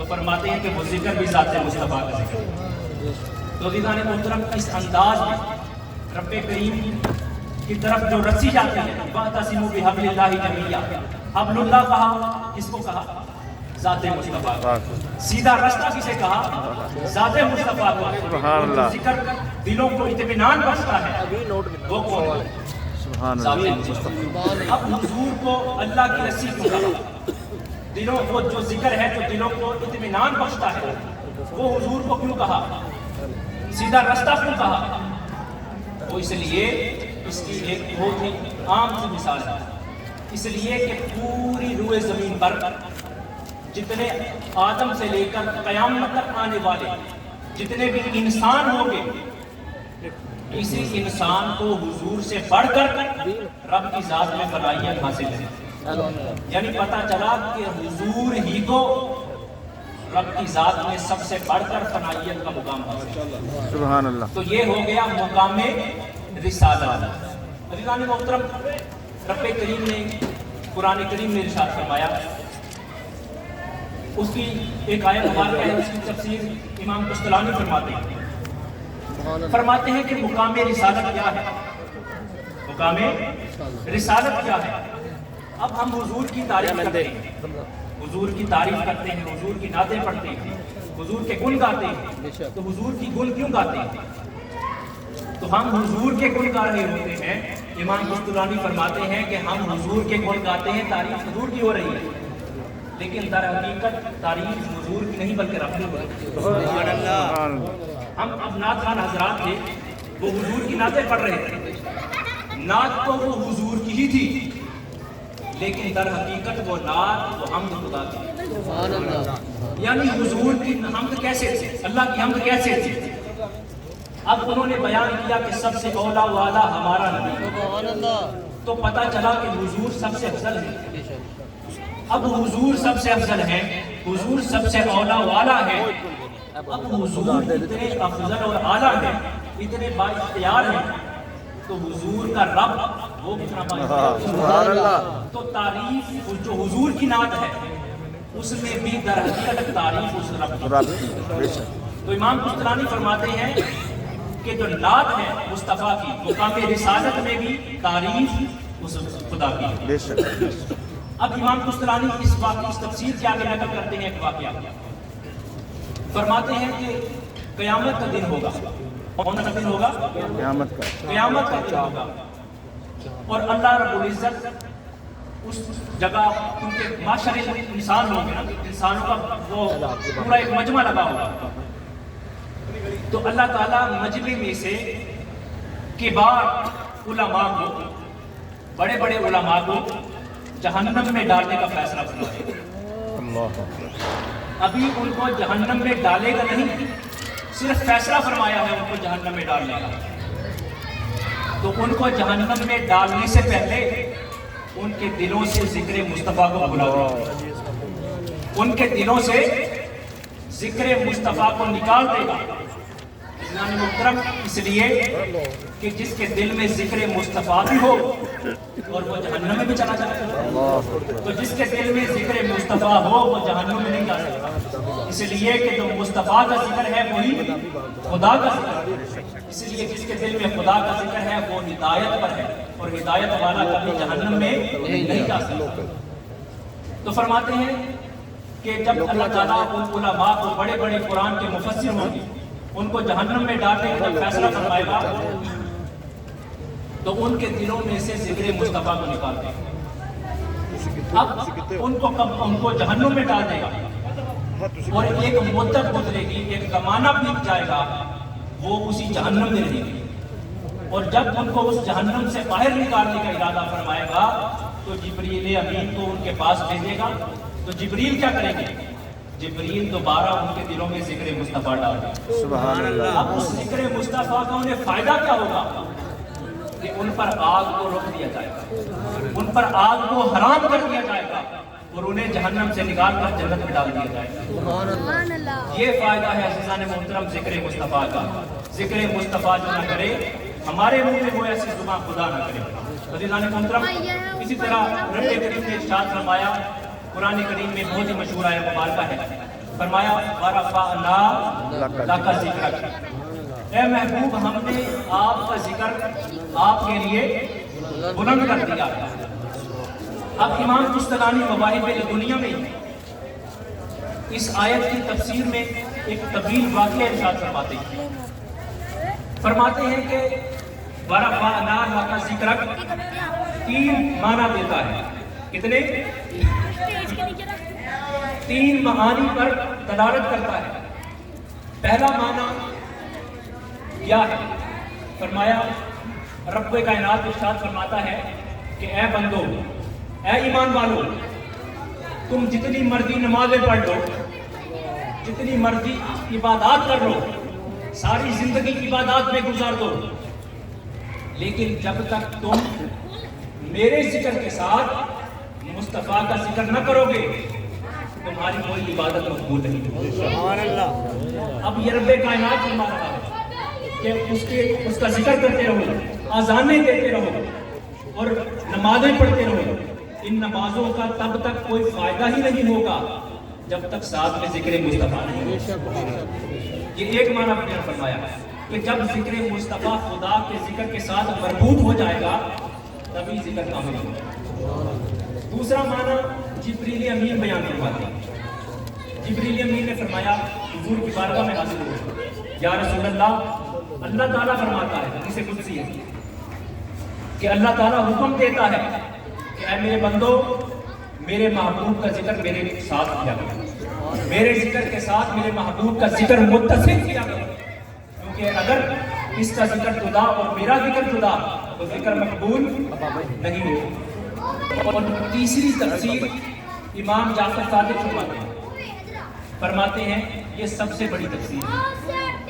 تو فرماتے ہیں کہ وہ ذکر بھی ذات مصطفیٰ کا ذکر ہے۔ تو عزیزان محترم اس انداز میں رب کریم کی طرف جو رسی جاتی ہے وَاعْتَصِمُوا بِحَبْلِ اللَّهِ جَمِيعًا، حبل اللہ کہا کس کو کہا؟ ذات مصطفیٰ کو۔ سیدھا رستہ کسے کہا؟ ذات مصطفیٰ کو۔ سبحان اللہ۔ ذکر دلوں کو اطمینان بخشتا ہے وہ کون ہے؟ سبحان ذات اللہ۔ مصطفیٰ۔ اب حضور کو اللہ کی رسی کیوں کہا؟ دلوں کو جو ذکر ہے جو دلوں کو اطمینان بخشتا ہے وہ حضور کو کیوں کہا؟ سیدھا رستہ کیوں کہا؟ وہ اس لیے اس کی ایک بہت ہی عام سی مثال ہے، اس لیے کہ پوری روئے زمین پر جتنے آدم سے لے کر قیامت تک آنے والے جتنے بھی انسان ہوں گے، کسی انسان کو حضور سے بڑھ کر رب کی ذات میں فلاحیت حاصل ہے۔ یعنی پتہ چلا کہ حضور ہی کو رب کی ذات میں سب سے بڑھ کر فنائیت کا مقام حاصل ہے۔ سبحان اللہ۔ تو یہ ہو گیا مقام رسالت۔ عزیزان محترم، رب کریم نے قرآن کریم میں ارشاد فرمایا، اس کی ایک آیت مبارکہ ہے، اس کی تفسیر امام قسطلانی فرماتے ہیں کہ مقام رسالت کیا ہے؟ مقام رسالت کیا ہے؟ اب ہم حضور کی تعریف کرتے ہیں، حضور کی تعریف کرتے ہیں، حضور کی نعتیں پڑھتے ہیں، حضور کے گن گاتے ہیں، تو حضور کی گن کیوں گاتے ہیں؟ تو ہم حضور کے گن گا رہے ہوتے ہیں، امام قسطلانی فرماتے ہیں کہ ہم حضور کے گن گاتے ہیں، تعریف حضور کی ہو رہی ہے، لیکن در حقیقت تعریف حضور کی نہیں بلکہ رب کی ہو رہی ہے۔ سبحان اللہ۔ ہم اب نعت خوان حضرات تھے، وہ حضور کی نعتیں پڑھ رہے تھے، نعت تو وہ حضور کی ہی تھی، لیکن در حقیقت وہ نعت وہ حمد خدا تھی۔ یعنی حضور کی حمد کیسے تھی؟ اللہ کی حمد کیسے تھی؟ اب انہوں نے بیان کیا کہ سب سے اولا والا ہمارا نبی، تو پتہ چلا کہ حضور سب سے افضل ہے۔ اب حضور سب سے افضل ہے، حضور سب سے اولا والا ہے، اب حضور اتنے افضل اور اعلیٰ ہیں، اتنے بااختیار ہیں، تو حضور کا رب وہ کتنا سبحان اللہ۔ تو تعریف جو حضور کی نعت ہے اس میں بھی در حقیقت تعریف اس رب کی۔ رب کی بے شک۔ تو امام قسطلانی فرماتے ہیں کہ جو نعت ہے مصطفیٰ کی، مقام رسالت میں بھی تعریف اس خدا کی ہے۔ بے شک۔ اب امام قسطلانی اس واقعی اس تفسیر کے آگے نقل کرتے ہیں ایک واقعہ، فرماتے ہیں کہ قیامت کا دن ہوگا۔ کون سا دن ہوگا؟ قیامت کا۔ قیامت کا دن ہوگا، اور اللہ رب العزت اس جگہ، کیونکہ معاشر انسان ہوں گے نا، انسانوں کا وہ پورا ایک مجمع لگا ہوگا، تو اللہ تعالیٰ مجمع میں سے کبار علماء کو، بڑے بڑے علماء کو جہنم میں ڈالنے کا فیصلہ فرمائے گا۔ اللہ۔ ابھی ان کو جہنم میں ڈالے گا نہیں، صرف فیصلہ فرمایا ہے ان کو جہنم میں ڈالنے کا۔ تو ان کو جہنم میں ڈالنے سے پہلے ان کے دلوں سے ذکر مصطفیٰ کو بلاؤ، ان کے دلوں سے ذکر مصطفیٰ کو نکال دے گا۔ اسلام محترم، اس لیے کہ جس کے دل میں ذکر مصطفیٰ بھی ہو اور وہ جہنم میں بھی چلا جائے، تو جس کے دل میں ذکر مصطفیٰ ہو وہ جہنم میں نہیں جا سکتا، اس لیے کہ جو مصطفیٰ کا ذکر ہے وہی خدا کا ذکر ہے، اس لیے جس کے دل میں خدا کا ذکر ہے وہ ہدایت پر ہے، اور ہدایت والا کبھی جہنم میں نہیں جا سکتا۔ تو فرماتے ہیں کہ جب اللہ تعالیٰ ان علماء کو، بڑے بڑے قرآن کے مفسر ہوں گے، ان کو جہنم میں ڈالنے کا جب فیصلہ فرمائے گا تو ان کے دلوں میں سے ذکر مصطفیٰ کو نکال دے گا۔ اب ان کو جہنم میں ڈال دے گا، اور ایک مدت گزرے گی، ایک زمانہ بیت جائے گا، وہ اسی جہنم میں رہے گی، اور جب ان کو اس جہنم سے باہر نکالنے کا ارادہ فرمائے گا تو جبریل امین کو ان کے پاس بھیجے گا۔ تو جبریل کیا کریں گے؟ جبریل دوبارہ ان کے دلوں میں ذکر مصطفیٰ ڈال دیں۔ سبحان اللہ۔ اب اس ذکر مصطفیٰ کا انہیں فائدہ کیا ہوگا؟ کہ ان پر آگ کو روک دیا جائے گا، ان پر آگ کو حرام کر دیا جائے گا، اور انہیں جہنم سے نکال کر جنت میں ڈال دیا جائے گا۔ یہ فائدہ ہے عزیزان محترم ذکر مصطفیٰ کا۔ ذکر مصطفیٰ جو نہ کرے، ہمارے منہ میں وہ ایسی زبان خدا نہ کرے۔ عزیزان محترم، اسی طرح رب کریم نے ارشاد فرمایا، قرآن کریم میں بہت ہی مشہور آیت مبارکہ ہے، فرمایا ورفعنا لک ذکرک، اے محبوب ہم نے آپ کا ذکر آپ کے لیے بلند کر دیا۔ اب امام کشتلانی مواہب دنیا میں اس آیت کی تفسیر میں ایک طویل واقعہ ارشاد فرماتے ہیں کہ ورفعنا لک ذکرک 3 معنی دیتا ہے۔ کتنے؟ 3 معانی پر دلالت کرتا ہے۔ پہلا معنی کیا ہے؟ فرمایا رب کائنات ارشاد فرماتا ہے کہ اے بندو، اے ایمان والو، تم جتنی مرضی نمازیں پڑھ لو، جتنی مرضی عبادات کر لو، ساری زندگی عبادات میں گزار دو، لیکن جب تک تم میرے ذکر کے ساتھ مصطفیٰ کا ذکر نہ کرو گے تمہاری کوئی عبادت مقبول نہیں ہوگی۔ سبحان اللہ۔ اب یہ رب کائنات فرما رہا ہے کہ اس کا ذکر کرتے رہو، اذانیں دیتے رہو اور نمازیں پڑھتے رہو۔ ان نمازوں کا تب تک کوئی فائدہ ہی نہیں ہوگا جب تک ساتھ میں ذکر مصطفیٰ نہیں ہوگا۔ یہ ایک معنی میں نے فرمایا کہ جب ذکر مصطفیٰ خدا کے ذکر کے ساتھ مربوط ہو جائے گا تبھی ذکر کامل ہوگا۔ دوسرا معنی جبریل امین بیان فرماتے ہیں۔ جبریل امین نے فرمایا حضور کی بارگاہ میں حاضر ہو، یا رسول اللہ، اللہ تعالیٰ فرماتا ہے حدیث قدسی ہے کہ اللہ تعالیٰ حکم دیتا ہے کہ اے میرے بندو، میرے محبوب کا ذکر میرے ساتھ کیا کرو، میرے ذکر کے ساتھ میرے محبوب کا ذکر متصل کیا کرو، کیونکہ اگر اس کا ذکر جدا اور میرا ذکر جدا تو ذکر مقبول نہیں ہوگا۔ اور تیسری تفسیر امام جعفر صادق فرماتے ہیں یہ سب سے بڑی تفسیر ہے۔